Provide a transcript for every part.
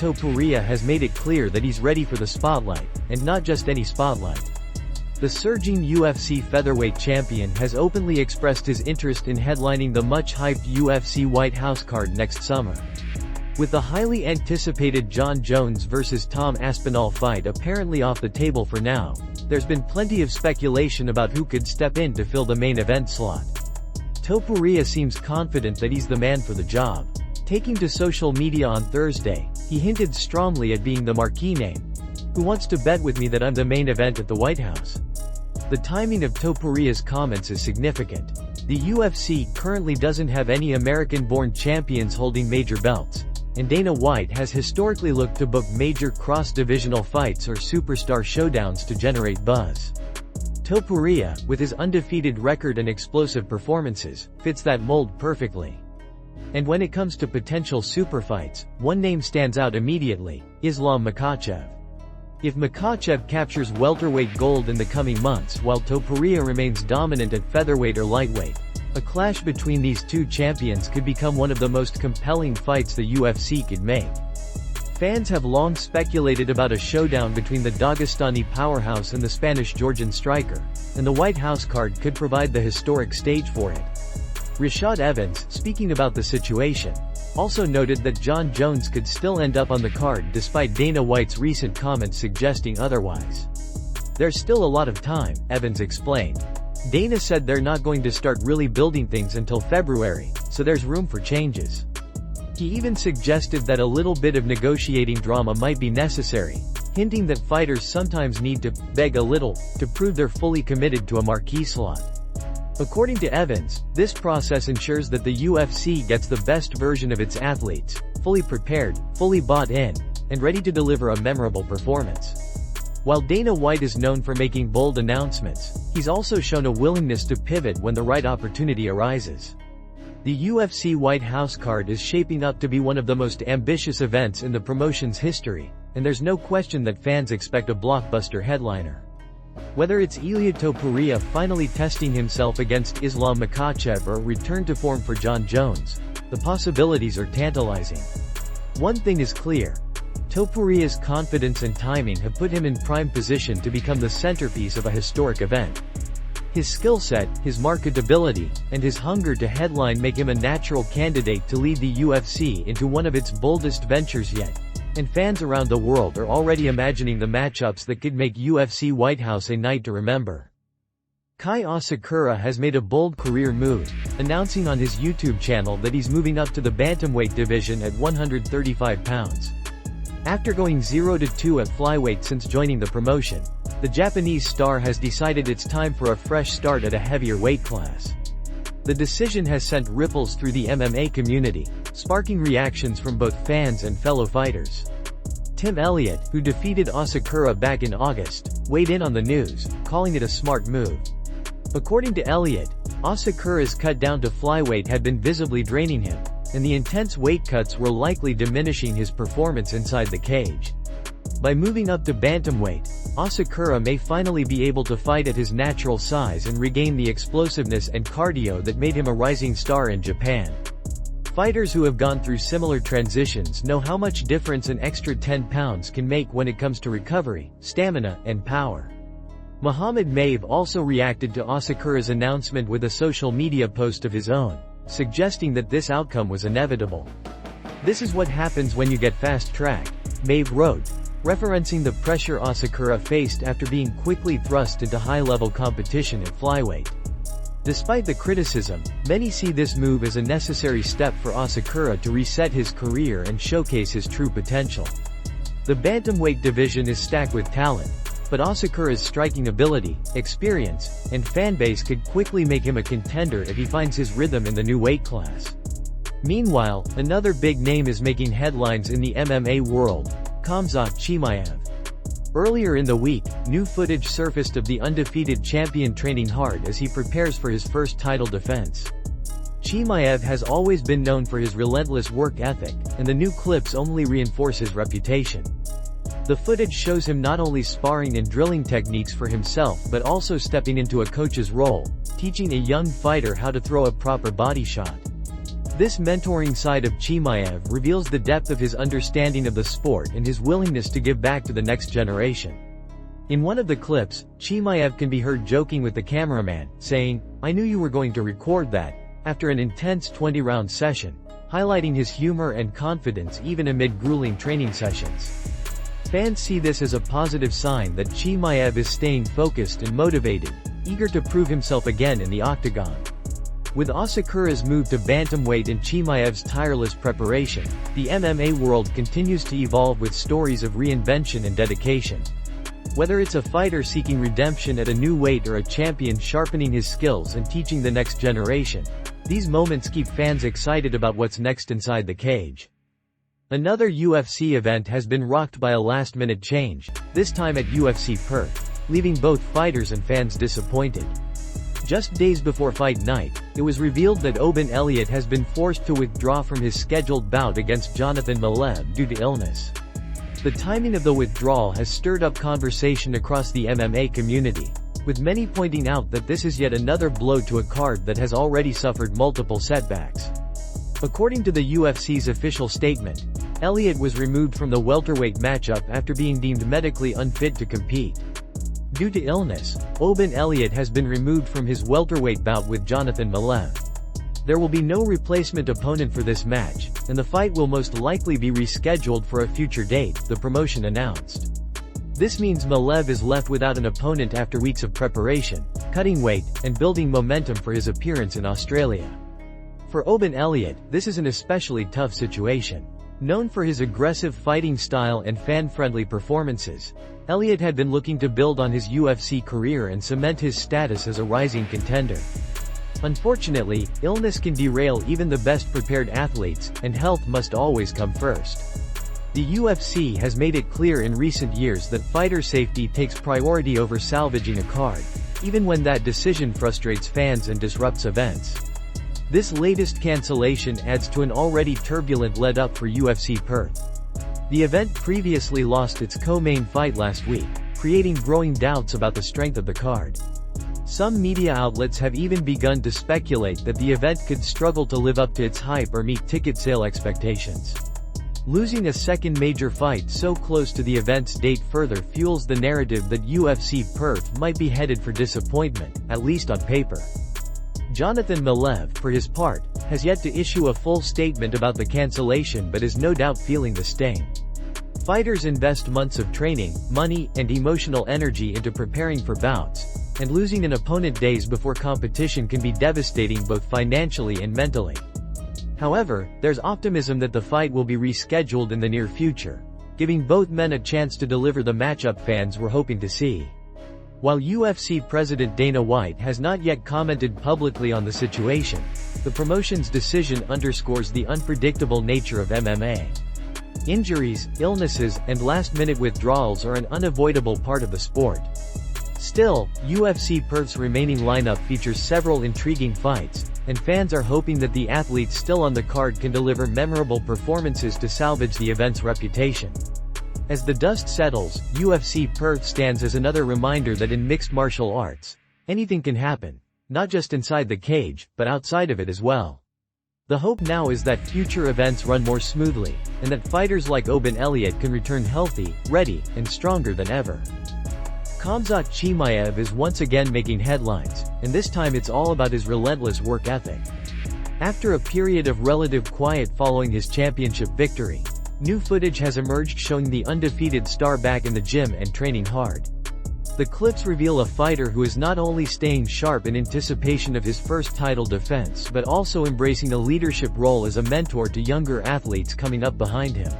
Topuria has made it clear that he's ready for the spotlight, and not just any spotlight. The surging UFC featherweight champion has openly expressed his interest in headlining the much-hyped UFC White House card next summer. With the highly anticipated Jon Jones vs Tom Aspinall fight apparently off the table for now, there's been plenty of speculation about who could step in to fill the main event slot. Topuria seems confident that he's the man for the job. Taking to social media on Thursday, he hinted strongly at being the marquee name. "Who wants to bet with me that I'm the main event at the White House?" The timing of Topuria's comments is significant. The UFC currently doesn't have any American-born champions holding major belts, and Dana White has historically looked to book major cross-divisional fights or superstar showdowns to generate buzz. Topuria, with his undefeated record and explosive performances, fits that mold perfectly. And when it comes to potential super fights, one name stands out immediately: Islam Makhachev. If Makhachev captures welterweight gold in the coming months while Topuria remains dominant at featherweight or lightweight, a clash between these two champions could become one of the most compelling fights the UFC could make. Fans have long speculated about a showdown between the Dagestani powerhouse and the Spanish-Georgian striker, and the White House card could provide the historic stage for it. Rashad Evans, speaking about the situation, also noted that Jon Jones could still end up on the card despite Dana White's recent comments suggesting otherwise. "There's still a lot of time," Evans explained. "Dana said they're not going to start really building things until February, so there's room for changes." He even suggested that a little bit of negotiating drama might be necessary, hinting that fighters sometimes need to beg a little to prove they're fully committed to a marquee slot. According to Evans, this process ensures that the UFC gets the best version of its athletes, fully prepared, fully bought in, and ready to deliver a memorable performance. While Dana White is known for making bold announcements, he's also shown a willingness to pivot when the right opportunity arises. The UFC White House card is shaping up to be one of the most ambitious events in the promotion's history, and there's no question that fans expect a blockbuster headliner. Whether it's Ilia Topuria finally testing himself against Islam Makhachev or a return to form for Jon Jones, the possibilities are tantalizing. One thing is clear: Topuria's confidence and timing have put him in prime position to become the centerpiece of a historic event. His skill set, his marketability, and his hunger to headline make him a natural candidate to lead the UFC into one of its boldest ventures yet. And fans around the world are already imagining the matchups that could make UFC White House a night to remember. Kai Asakura has made a bold career move, announcing on his YouTube channel that he's moving up to the bantamweight division at 135 pounds. After going 0-2 at flyweight since joining the promotion, the Japanese star has decided it's time for a fresh start at a heavier weight class. The decision has sent ripples through the MMA community, sparking reactions from both fans and fellow fighters. Tim Elliott, who defeated Asakura back in August, weighed in on the news, calling it a smart move. According to Elliott, Asakura's cut down to flyweight had been visibly draining him, and the intense weight cuts were likely diminishing his performance inside the cage. By moving up to bantamweight, Asakura may finally be able to fight at his natural size and regain the explosiveness and cardio that made him a rising star in Japan. Fighters who have gone through similar transitions know how much difference an extra 10 pounds can make when it comes to recovery, stamina, and power. Muhammad Maeve also reacted to Asakura's announcement with a social media post of his own, suggesting that this outcome was inevitable. "This is what happens when you get fast-tracked," Maeve wrote, referencing the pressure Asakura faced after being quickly thrust into high-level competition at flyweight. Despite the criticism, many see this move as a necessary step for Asakura to reset his career and showcase his true potential. The bantamweight division is stacked with talent, but Asakura's striking ability, experience, and fanbase could quickly make him a contender if he finds his rhythm in the new weight class. Meanwhile, another big name is making headlines in the MMA world: Khamzat Chimaev. Earlier in the week, new footage surfaced of the undefeated champion training hard as he prepares for his first title defense. Chimaev has always been known for his relentless work ethic, and the new clips only reinforce his reputation. The footage shows him not only sparring and drilling techniques for himself but also stepping into a coach's role, teaching a young fighter how to throw a proper body shot. This mentoring side of Chimaev reveals the depth of his understanding of the sport and his willingness to give back to the next generation. In one of the clips, Chimaev can be heard joking with the cameraman, saying, "I knew you were going to record that," after an intense 20-round session, highlighting his humor and confidence even amid grueling training sessions. Fans see this as a positive sign that Chimaev is staying focused and motivated, eager to prove himself again in the octagon. With Asakura's move to bantamweight and Chimaev's tireless preparation, the MMA world continues to evolve with stories of reinvention and dedication. Whether it's a fighter seeking redemption at a new weight or a champion sharpening his skills and teaching the next generation, these moments keep fans excited about what's next inside the cage. Another UFC event has been rocked by a last-minute change, this time at UFC Perth, leaving both fighters and fans disappointed. Just days before fight night, it was revealed that Oban Elliott has been forced to withdraw from his scheduled bout against Jonathan Malev due to illness. The timing of the withdrawal has stirred up conversation across the MMA community, with many pointing out that this is yet another blow to a card that has already suffered multiple setbacks. According to the UFC's official statement, Elliott was removed from the welterweight matchup after being deemed medically unfit to compete. Due to illness, Oban Elliott has been removed from his welterweight bout with Jonathan Malev. There will be no replacement opponent for this match, and the fight will most likely be rescheduled for a future date, the promotion announced. This means Malev is left without an opponent after weeks of preparation, cutting weight, and building momentum for his appearance in Australia. For Oban Elliott, this is an especially tough situation. Known for his aggressive fighting style and fan-friendly performances, Elliott had been looking to build on his UFC career and cement his status as a rising contender. Unfortunately, illness can derail even the best-prepared athletes, and health must always come first. The UFC has made it clear in recent years that fighter safety takes priority over salvaging a card, even when that decision frustrates fans and disrupts events. This latest cancellation adds to an already turbulent lead-up for UFC Perth. The event previously lost its co-main fight last week, creating growing doubts about the strength of the card. Some media outlets have even begun to speculate that the event could struggle to live up to its hype or meet ticket sale expectations. Losing a second major fight so close to the event's date further fuels the narrative that UFC Perth might be headed for disappointment, at least on paper. Jonathan Malev, for his part, has yet to issue a full statement about the cancellation but is no doubt feeling the sting. Fighters invest months of training, money, and emotional energy into preparing for bouts, and losing an opponent days before competition can be devastating both financially and mentally. However, there's optimism that the fight will be rescheduled in the near future, giving both men a chance to deliver the matchup fans were hoping to see. While UFC President Dana White has not yet commented publicly on the situation, the promotion's decision underscores the unpredictable nature of MMA. Injuries, illnesses, and last-minute withdrawals are an unavoidable part of the sport. Still, UFC Perth's remaining lineup features several intriguing fights, and fans are hoping that the athletes still on the card can deliver memorable performances to salvage the event's reputation. As the dust settles, UFC Perth stands as another reminder that in mixed martial arts, anything can happen, not just inside the cage, but outside of it as well. The hope now is that future events run more smoothly, and that fighters like Oban Elliott can return healthy, ready, and stronger than ever. Khamzat Chimaev is once again making headlines, and this time it's all about his relentless work ethic. After a period of relative quiet following his championship victory, new footage has emerged showing the undefeated star back in the gym and training hard. The clips reveal a fighter who is not only staying sharp in anticipation of his first title defense but also embracing a leadership role as a mentor to younger athletes coming up behind him.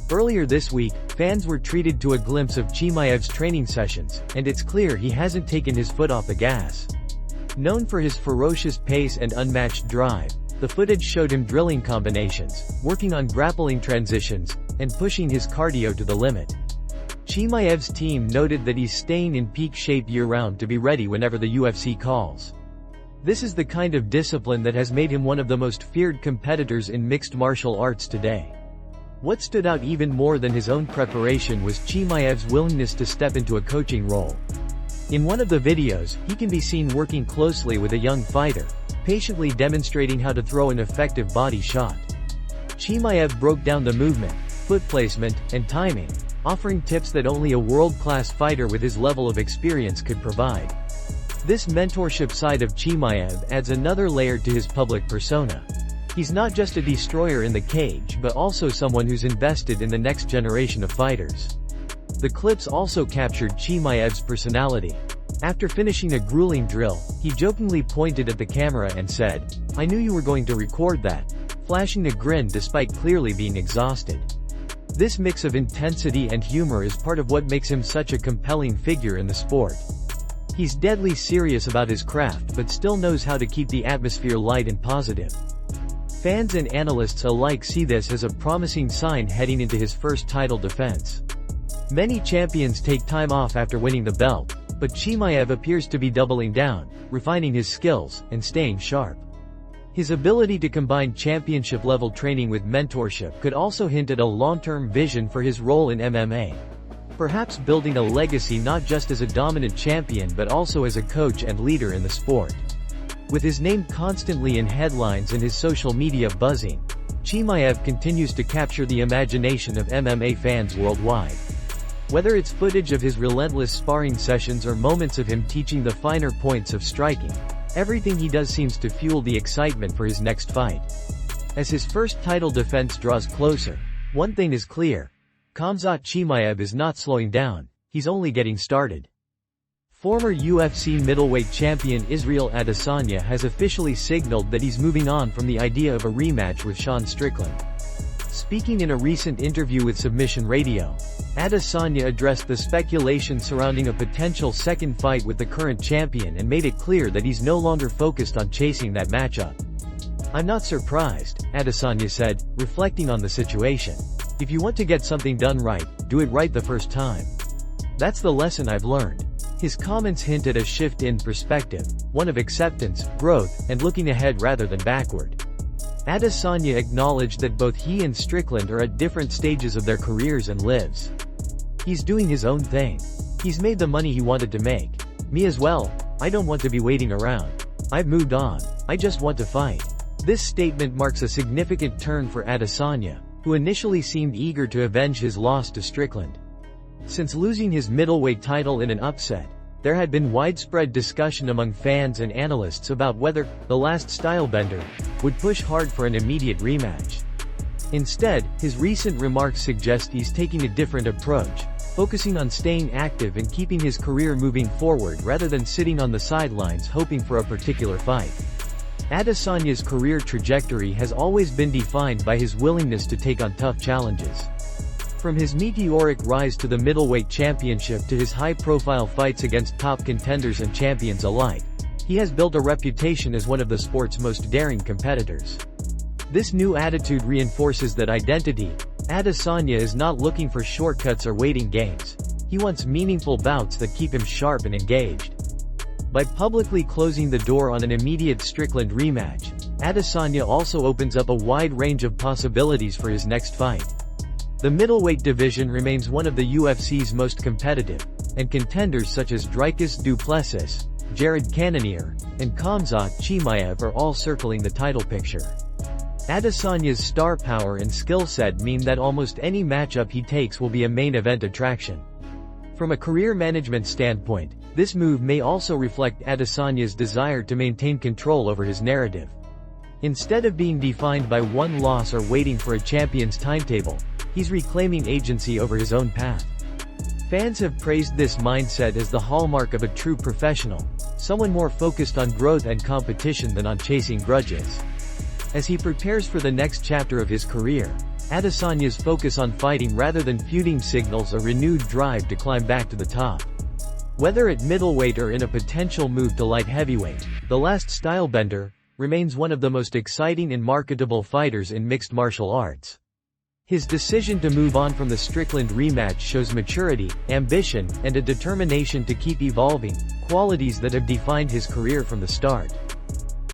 Earlier this week, fans were treated to a glimpse of Chimaev's training sessions, and it's clear he hasn't taken his foot off the gas. Known for his ferocious pace and unmatched drive, the footage showed him drilling combinations, working on grappling transitions, and pushing his cardio to the limit. Chimaev's team noted that he's staying in peak shape year-round to be ready whenever the UFC calls. This is the kind of discipline that has made him one of the most feared competitors in mixed martial arts today. What stood out even more than his own preparation was Chimaev's willingness to step into a coaching role. In one of the videos, he can be seen working closely with a young fighter, patiently demonstrating how to throw an effective body shot. Chimaev broke down the movement, foot placement, and timing, offering tips that only a world-class fighter with his level of experience could provide. This mentorship side of Chimaev adds another layer to his public persona. He's not just a destroyer in the cage but also someone who's invested in the next generation of fighters. The clips also captured Chimaev's personality. After finishing a grueling drill, he jokingly pointed at the camera and said, "I knew you were going to record that," flashing a grin despite clearly being exhausted. This mix of intensity and humor is part of what makes him such a compelling figure in the sport. He's deadly serious about his craft but still knows how to keep the atmosphere light and positive. Fans and analysts alike see this as a promising sign heading into his first title defense. Many champions take time off after winning the belt, but Chimaev appears to be doubling down, refining his skills, and staying sharp. His ability to combine championship-level training with mentorship could also hint at a long-term vision for his role in MMA. Perhaps building a legacy not just as a dominant champion but also as a coach and leader in the sport. With his name constantly in headlines and his social media buzzing, Chimaev continues to capture the imagination of MMA fans worldwide. Whether it's footage of his relentless sparring sessions or moments of him teaching the finer points of striking, everything he does seems to fuel the excitement for his next fight. As his first title defense draws closer, one thing is clear: Khamzat Chimaev is not slowing down, he's only getting started. Former UFC middleweight champion Ciryl Adesanya has officially signaled that he's moving on from the idea of a rematch with Sean Strickland. Speaking in a recent interview with Submission Radio, Adesanya addressed the speculation surrounding a potential second fight with the current champion and made it clear that he's no longer focused on chasing that matchup. "I'm not surprised," Adesanya said, reflecting on the situation. "If you want to get something done right, do it right the first time. That's the lesson I've learned." His comments hint at a shift in perspective, one of acceptance, growth, and looking ahead rather than backward. Adesanya acknowledged that both he and Strickland are at different stages of their careers and lives. "He's doing his own thing. He's made the money he wanted to make. Me as well. I don't want to be waiting around. I've moved on. I just want to fight." This statement marks a significant turn for Adesanya, who initially seemed eager to avenge his loss to Strickland. Since losing his middleweight title in an upset, there had been widespread discussion among fans and analysts about whether the last stylebender would push hard for an immediate rematch. Instead, his recent remarks suggest he's taking a different approach, focusing on staying active and keeping his career moving forward rather than sitting on the sidelines hoping for a particular fight. Adesanya's career trajectory has always been defined by his willingness to take on tough challenges. From his meteoric rise to the middleweight championship to his high-profile fights against top contenders and champions alike, he has built a reputation as one of the sport's most daring competitors. This new attitude reinforces that identity. Adesanya is not looking for shortcuts or waiting games. He wants meaningful bouts that keep him sharp and engaged. By publicly closing the door on an immediate Strickland rematch, Adesanya also opens up a wide range of possibilities for his next fight. The middleweight division remains one of the UFC's most competitive, and contenders such as Dricus du Plessis, Jared Cannonier, and Khamzat Chimaev are all circling the title picture. Adesanya's star power and skill set mean that almost any matchup he takes will be a main event attraction. From a career management standpoint, this move may also reflect Adesanya's desire to maintain control over his narrative. Instead of being defined by one loss or waiting for a champion's timetable, he's reclaiming agency over his own path. Fans have praised this mindset as the hallmark of a true professional, someone more focused on growth and competition than on chasing grudges. As he prepares for the next chapter of his career, Adesanya's focus on fighting rather than feuding signals a renewed drive to climb back to the top. Whether at middleweight or in a potential move to light heavyweight, the last stylebender remains one of the most exciting and marketable fighters in mixed martial arts. His decision to move on from the Strickland rematch shows maturity, ambition, and a determination to keep evolving, qualities that have defined his career from the start.